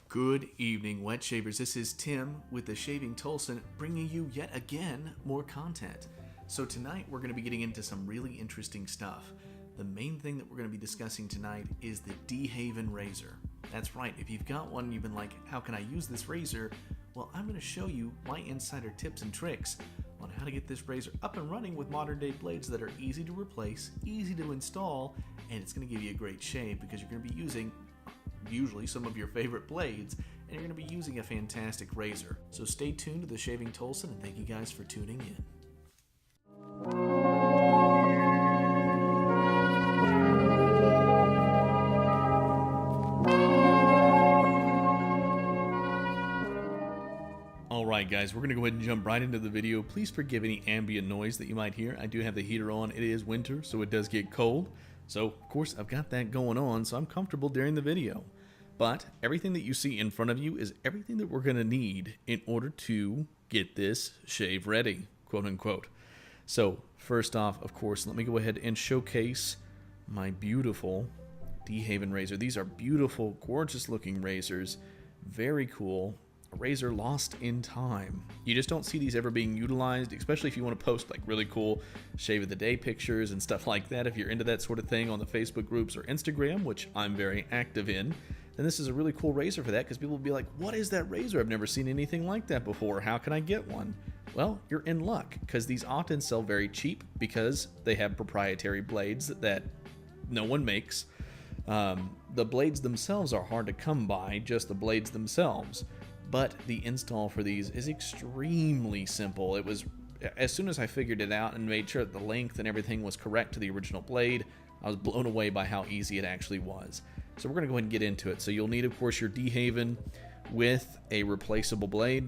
Good evening, wet shavers. This is Tim with the Shaving Tolson, bringing you yet again more content. So tonight we're going to be getting into some really interesting stuff. The main thing that we're going to be discussing tonight is the DeHaven razor. That's right, if you've got one and you've been like, how can I use this razor? Well, I'm going to show you my insider tips and tricks on how to get this razor up and running with modern day blades that are easy to replace, easy to install, and it's going to give you a great shave because you're going to be using usually some of your favorite blades, and you're going to be using a fantastic razor. So stay tuned to the Shaving Tolson, and thank you guys for tuning in. Alright guys, we're going to go ahead and jump right into the video. Please forgive any ambient noise that you might hear. I do have the heater on. It is winter, so it does get cold. So, of course, I've got that going on, so I'm comfortable during the video. But everything that you see in front of you is everything that we're going to need in order to get this shave ready, quote unquote. So, first off, of course, let me go ahead and showcase my beautiful DeHaven razor. These are beautiful, gorgeous looking razors. Very cool. A razor lost in time. You just don't see these ever being utilized, especially if you want to post like really cool shave of the day pictures and stuff like that. If you're into that sort of thing on the Facebook groups or Instagram, which I'm very active in, then this is a really cool razor for that, because people will be like, what is that razor? I've never seen anything like that before. How can I get one? Well, you're in luck, because these often sell very cheap because they have proprietary blades that no one makes. The blades themselves are hard to come by, just the blades themselves. But the install for these is extremely simple. It was, as soon as I figured it out and made sure that the length and everything was correct to the original blade, I was blown away by how easy it actually was. So we're going to go ahead and get into it. So you'll need, of course, your DeHaven with a replaceable blade.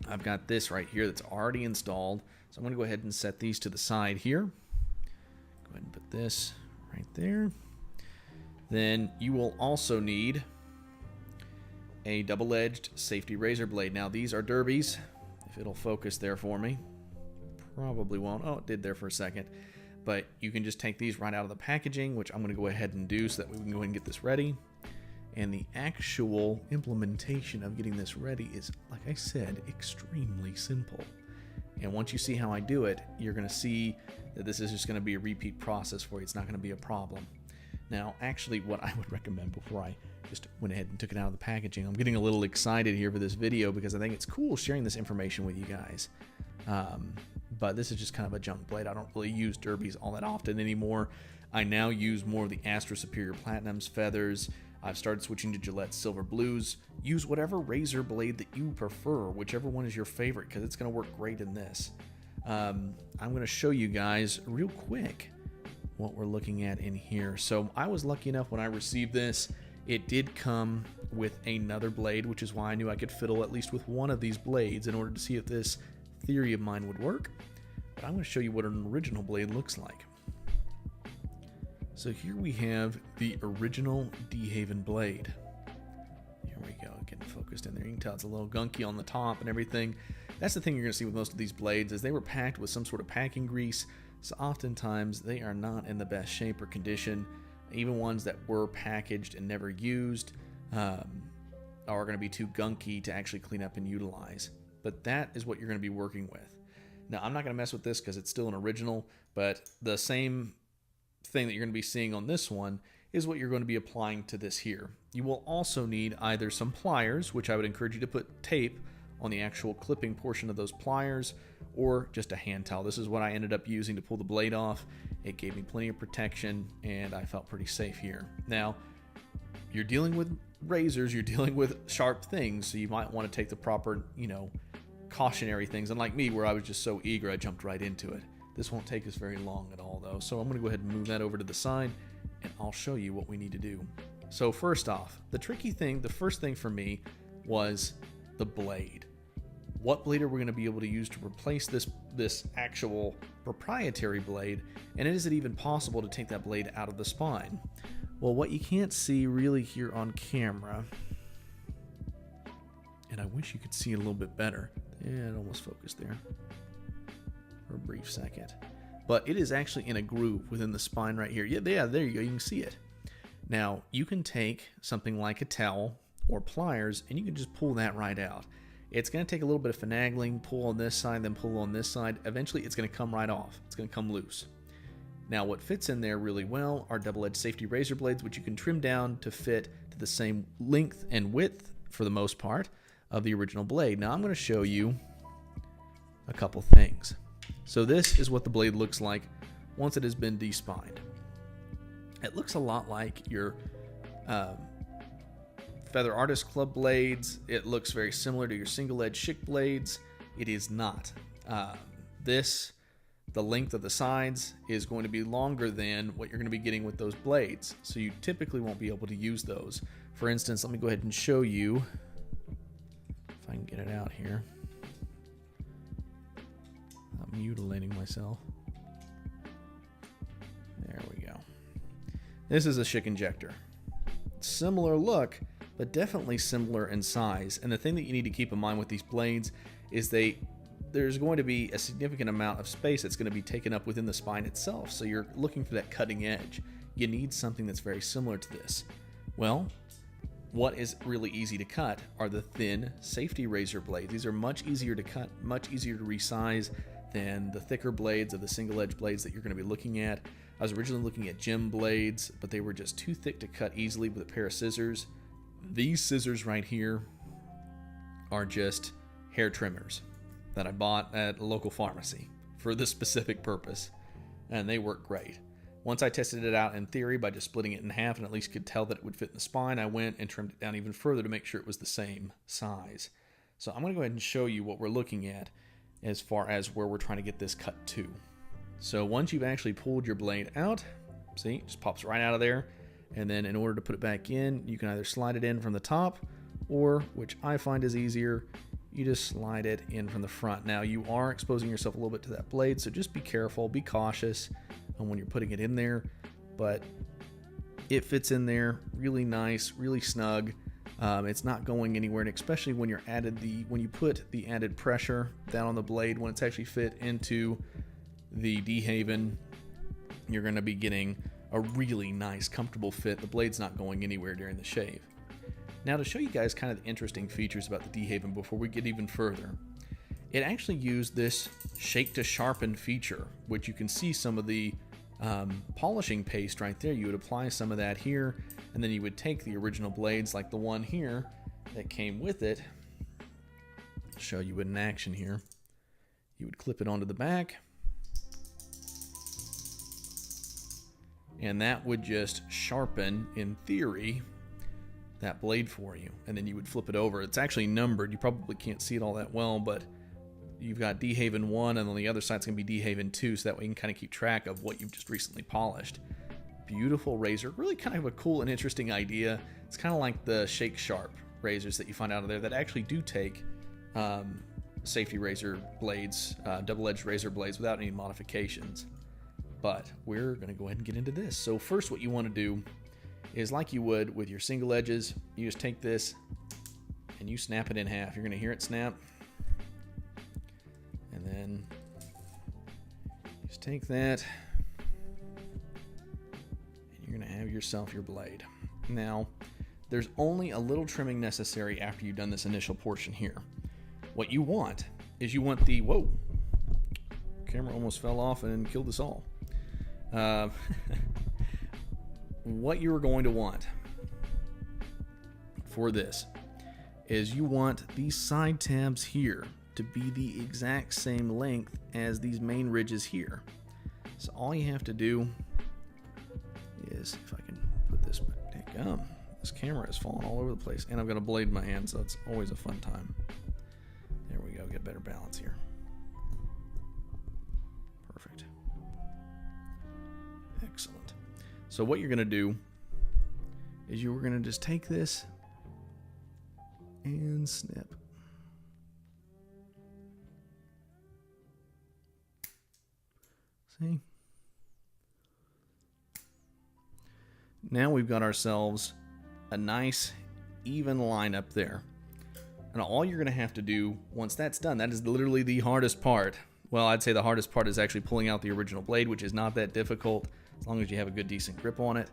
I've got this right here that's already installed. So I'm going to go ahead and set these to the side here. Go ahead and put this right there. Then you will also need a double-edged safety razor blade. Now these are derbies. If it'll focus there for me. Probably won't. Oh, it did there for a second. But you can just take these right out of the packaging, which I'm going to go ahead and do so that we can go ahead and get this ready. And the actual implementation of getting this ready is, like I said, extremely simple. And once you see how I do it, you're going to see that this is just going to be a repeat process for you. It's not going to be a problem. Now, actually, what I would recommend before I just went ahead and took it out of the packaging, I'm getting a little excited here for this video because I think it's cool sharing this information with you guys. But this is just kind of a junk blade. I don't really use derbies all that often anymore. I now use more of the Astra Superior Platinums, feathers. I've started switching to Gillette Silver Blues. Use whatever razor blade that you prefer, whichever one is your favorite, because it's going to work great in this. I'm going to show you guys real quick what we're looking at in here. So I was lucky enough when I received this, it did come with another blade, which is why I knew I could fiddle at least with one of these blades in order to see if this theory of mine would work. But I'm going to show you what an original blade looks like. So here we have the original DeHaven blade. Here we go, getting focused in there. You can tell it's a little gunky on the top and everything. That's the thing you're going to see with most of these blades, is they were packed with some sort of packing grease. So oftentimes they are not in the best shape or condition. Even ones that were packaged and never used are going to be too gunky to actually clean up and utilize. But that is what you're going to be working with. Now, I'm not going to mess with this because it's still an original, but the same thing that you're going to be seeing on this one is what you're going to be applying to this here. You will also need either some pliers, which I would encourage you to put tape on the actual clipping portion of those pliers, or just a hand towel. This is what I ended up using to pull the blade off. It gave me plenty of protection, and I felt pretty safe here. Now, you're dealing with razors, you're dealing with sharp things, so you might want to take the proper, cautionary things. Unlike me, where I was just so eager, I jumped right into it. This won't take us very long at all, though. So I'm going to go ahead and move that over to the side, and I'll show you what we need to do. So first off, the tricky thing, the first thing for me was the blade. What blade are we going to be able to use to replace this actual proprietary blade? And is it even possible to take that blade out of the spine? Well, what you can't see really here on camera, and I wish you could see a little bit better. Yeah, it almost focused there for a brief second. But it is actually in a groove within the spine right here. Yeah, there you go. You can see it. Now, you can take something like a towel or pliers, and you can just pull that right out. It's going to take a little bit of finagling, pull on this side, then pull on this side. Eventually it's going to come right off. It's going to come loose. Now what fits in there really well are double-edged safety razor blades, which you can trim down to fit to the same length and width, for the most part, of the original blade. Now I'm going to show you a couple things. So this is what the blade looks like once it has been despined. It looks a lot like your Feather Artist Club blades. It looks very similar to your single-edge Schick blades. It is not. The length of the sides is going to be longer than what you're going to be getting with those blades, so you typically won't be able to use those. For instance, let me go ahead and show you, if I can get it out here. I'm mutilating myself. There we go. This is a Schick injector. Similar look, but definitely similar in size. And the thing that you need to keep in mind with these blades is there's going to be a significant amount of space that's going to be taken up within the spine itself. So you're looking for that cutting edge. You need something that's very similar to this. Well, what is really easy to cut are the thin safety razor blades. These are much easier to cut, much easier to resize than the thicker blades of the single edge blades that you're going to be looking at. I was originally looking at gem blades, but they were just too thick to cut easily with a pair of scissors. These scissors right here are just hair trimmers that I bought at a local pharmacy for this specific purpose, and they work great. Once I tested it out in theory by just splitting it in half and at least could tell that it would fit in the spine, I went and trimmed it down even further to make sure it was the same size. So I'm going to go ahead and show you what we're looking at as far as where we're trying to get this cut to. So once you've actually pulled your blade out, see, it just pops right out of there. And then in order to put it back in, you can either slide it in from the top, or, which I find is easier, you just slide it in from the front. Now you are exposing yourself a little bit to that blade, so just be careful, be cautious when you're putting it in there, but it fits in there really nice, really snug. It's not going anywhere, and especially when when you put the added pressure down on the blade, when it's actually fit into the DeHaven, you're going to be getting a really nice, comfortable fit. The blade's not going anywhere during the shave. Now to show you guys kind of the interesting features about the DeHaven before we get even further, it actually used this shake to sharpen feature, which you can see some of the polishing paste right there. You would apply some of that here, and then you would take the original blades like the one here that came with it. I'll show you it in action here. You would clip it onto the back, and that would just sharpen, in theory, that blade for you. And then you would flip it over. It's actually numbered. You probably can't see it all that well, but you've got DeHaven 1, and on the other side it's going to be DeHaven 2, so that way you can kind of keep track of what you've just recently polished. Beautiful razor. Really kind of a cool and interesting idea. It's kind of like the Shake Sharp razors that you find out of there that actually do take safety razor blades, double-edged razor blades without any modifications. But we're going to go ahead and get into this. So first what you want to do is, like you would with your single edges, you just take this and you snap it in half. You're going to hear it snap. And then just take that and you're going to have yourself your blade. Now, there's only a little trimming necessary after you've done this initial portion here. What you want is you want the, whoa, camera almost fell off and killed us all. What you're going to want for this is you want these side tabs here to be the exact same length as these main ridges here. So all you have to do is, if I can put this back down, this camera is falling all over the place, and I've got a blade in my hand, so it's always a fun time. There we go, get better balance here. Perfect. Excellent. So what you're going to do is you're going to just take this and snip. See? Now we've got ourselves a nice even line up there. And all you're going to have to do once that's done, that is literally the hardest part. Well, I'd say the hardest part is actually pulling out the original blade, which is not that difficult as long as you have a good decent grip on it.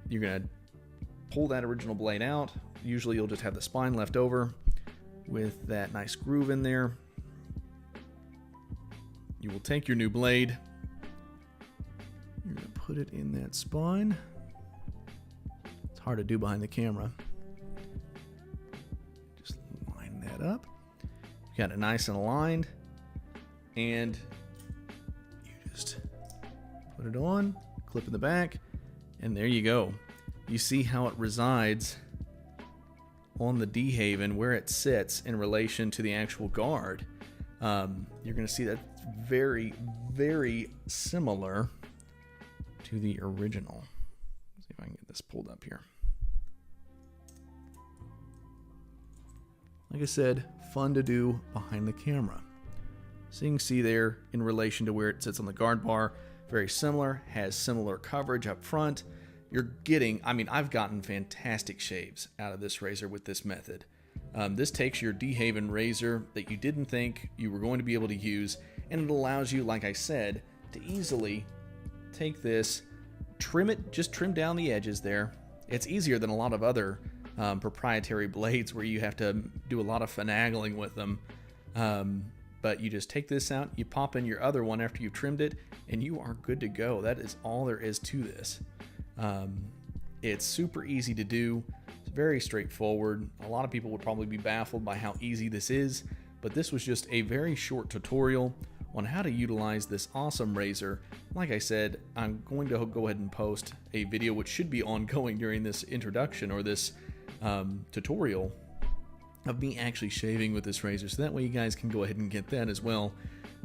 You're going to pull that original blade out. Usually you'll just have the spine left over with that nice groove in there. You will take your new blade. You're going to put it in that spine. It's hard to do behind the camera. Just line that up. You got it nice and aligned. And you just put it on, clip in the back, and there you go. You see how it resides on the DeHaven, where it sits in relation to the actual guard. You're going to see that very, very similar to the original. Let's see if I can get this pulled up here. Like I said, fun to do behind the camera. So you can see there in relation to where it sits on the guard bar, very similar, has similar coverage up front. You're getting, I mean, I've gotten fantastic shaves out of this razor with this method. This takes your DeHaven razor that you didn't think you were going to be able to use, and it allows you, like I said, to easily take this, trim it, just trim down the edges there. It's easier than a lot of other proprietary blades where you have to do a lot of finagling with them. But you just take this out, you pop in your other one after you've trimmed it, and you are good to go. That is all there is to this. It's super easy to do. It's very straightforward. A lot of people would probably be baffled by how easy this is, but this was just a very short tutorial on how to utilize this awesome razor. Like I said, I'm going to go ahead and post a video which should be ongoing during this introduction or this tutorial of me actually shaving with this razor, so that way you guys can go ahead and get that as well.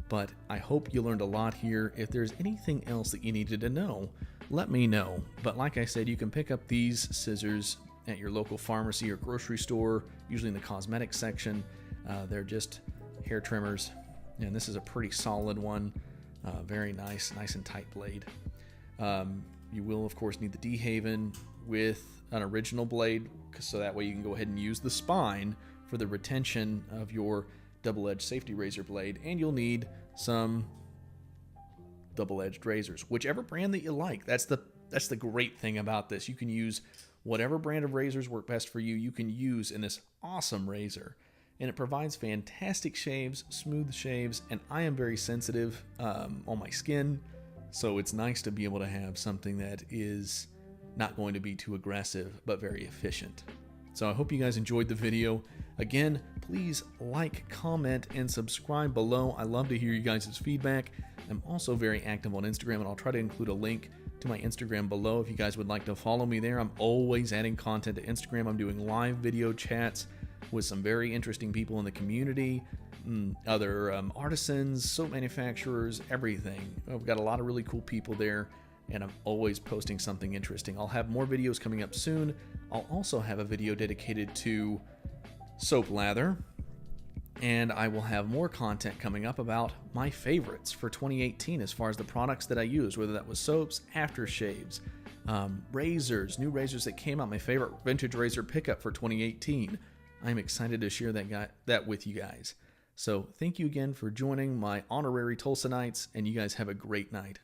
But I hope you learned a lot here. If there's anything else that you needed to know, let me know. But like I said, you can pick up these scissors at your local pharmacy or grocery store, usually in the cosmetic section. They're just hair trimmers, and this is a pretty solid one. Very nice and tight blade. You will of course need the DeHaven with an original blade, so that way you can go ahead and use the spine for the retention of your double-edged safety razor blade, and you'll need some double-edged razors, whichever brand that you like. That's the great thing about this. You can use whatever brand of razors work best for you. You can use in this awesome razor, and it provides fantastic shaves, smooth shaves, and I am very sensitive on my skin, so it's nice to be able to have something that is not going to be too aggressive but very efficient. So I hope you guys enjoyed the video. Again, please like, comment, and subscribe below. I love to hear you guys' feedback. I'm also very active on Instagram, and I'll try to include a link to my Instagram below if you guys would like to follow me there. I'm always adding content to Instagram. I'm doing live video chats with some very interesting people in the community, other artisans, soap manufacturers, everything. I've got a lot of really cool people there, and I'm always posting something interesting. I'll have more videos coming up soon. I'll also have a video dedicated to soap lather, and I will have more content coming up about my favorites for 2018 as far as the products that I use, whether that was soaps, aftershaves, razors, new razors that came out, my favorite vintage razor pickup for 2018. I'm excited to share that with you guys. So thank you again for joining my honorary Tulsa Nights, and you guys have a great night.